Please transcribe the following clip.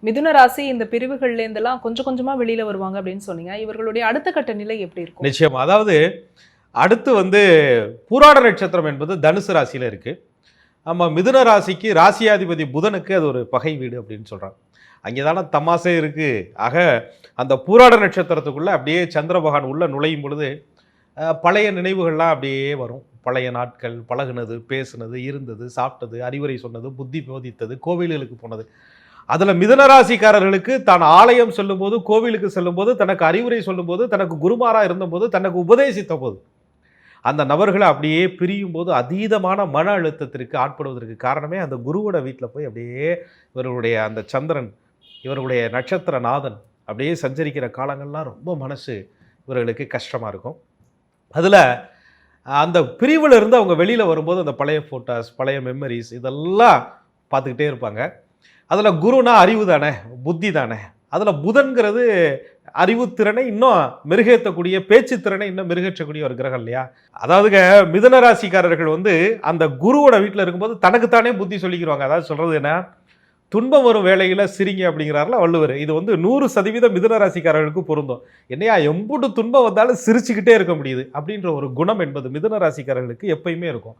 மிதுன ராசி இந்த பிரிவுகள்ல இருந்தெல்லாம் கொஞ்சம் கொஞ்சமா வெளியில வருவாங்க அப்படின்னு சொன்னீங்க. இவர்களுடைய அடுத்த கட்ட நிலை எப்படி இருக்கும்? நிச்சயமா. அதாவது அடுத்து பூராட நட்சத்திரம் என்பது தனுசு ராசியில இருக்கு. ஆமா, மிதுன ராசிக்கு ராசியாதிபதி புதனுக்கு அது ஒரு பகை வீடு அப்படின்னு சொல்றாங்க. அங்கேதானே தமாசே இருக்கு. ஆக அந்த பூராட நட்சத்திரத்துக்குள்ள அப்படியே சந்திர பகவான் உள்ள நுழையும் பொழுது பழைய நினைவுகள்லாம் அப்படியே வரும். பழைய நாட்கள், பழகுனது, பேசுனது, இருந்தது, சாப்பிட்டது, அறிவுரை சொன்னது, புத்தி போதித்தது, கோவில்களுக்கு போனது. அதில் மிதனராசிக்காரர்களுக்கு தான் ஆலயம் சொல்லும்போது, கோவிலுக்கு செல்லும்போது, தனக்கு அறிவுரை சொல்லும்போது, தனக்கு குருமாராக இருந்தபோது, தனக்கு உபதேசித்த போது அந்த நபர்களை அப்படியே பிரியும் போது அதீதமான மன அழுத்தத்திற்கு ஆட்படுவதற்கு காரணமே அந்த குருவோட வீட்டில் போய் அப்படியே இவர்களுடைய அந்த சந்திரன், இவர்களுடைய நட்சத்திரநாதன் அப்படியே சஞ்சரிக்கிற காலங்கள்லாம் ரொம்ப மனசு இவர்களுக்கு கஷ்டமாக இருக்கும். அதில் அந்த பிரிவில் இருந்து அவங்க வெளியில் வரும்போது அந்த பழைய ஃபோட்டோஸ், பழைய மெமரிஸ் இதெல்லாம் பார்த்துக்கிட்டே இருப்பாங்க. அதில் குருனா அறிவு தானே, புத்தி தானே. அதில் புதன்கிறது அறிவுத்திறனை இன்னும் மெருகேற்றக்கூடிய, பேச்சு திறனை இன்னும் மெருகேற்றக்கூடிய ஒரு கிரகம் இல்லையா. அதாவதுங்க மிதுன ராசிக்காரர்கள் அந்த குருவோட வீட்டில் இருக்கும்போது தனக்குத்தானே புத்தி சொல்லிக்கிறாங்க. அதாவது சொல்கிறது என்ன, துன்பம் வரும் வேலையில் சிரிங்க அப்படிங்கிறாருல வள்ளுவர். இது 100% மிதுன ராசிக்காரர்களுக்கு பொருந்தும். என்னையா எம்புட்டு துன்பம் வந்தாலும் சிரிச்சுக்கிட்டே இருக்க முடியுது அப்படின்ற ஒரு குணம் என்பது மிதுன ராசிக்காரர்களுக்கு எப்பயுமே இருக்கும்.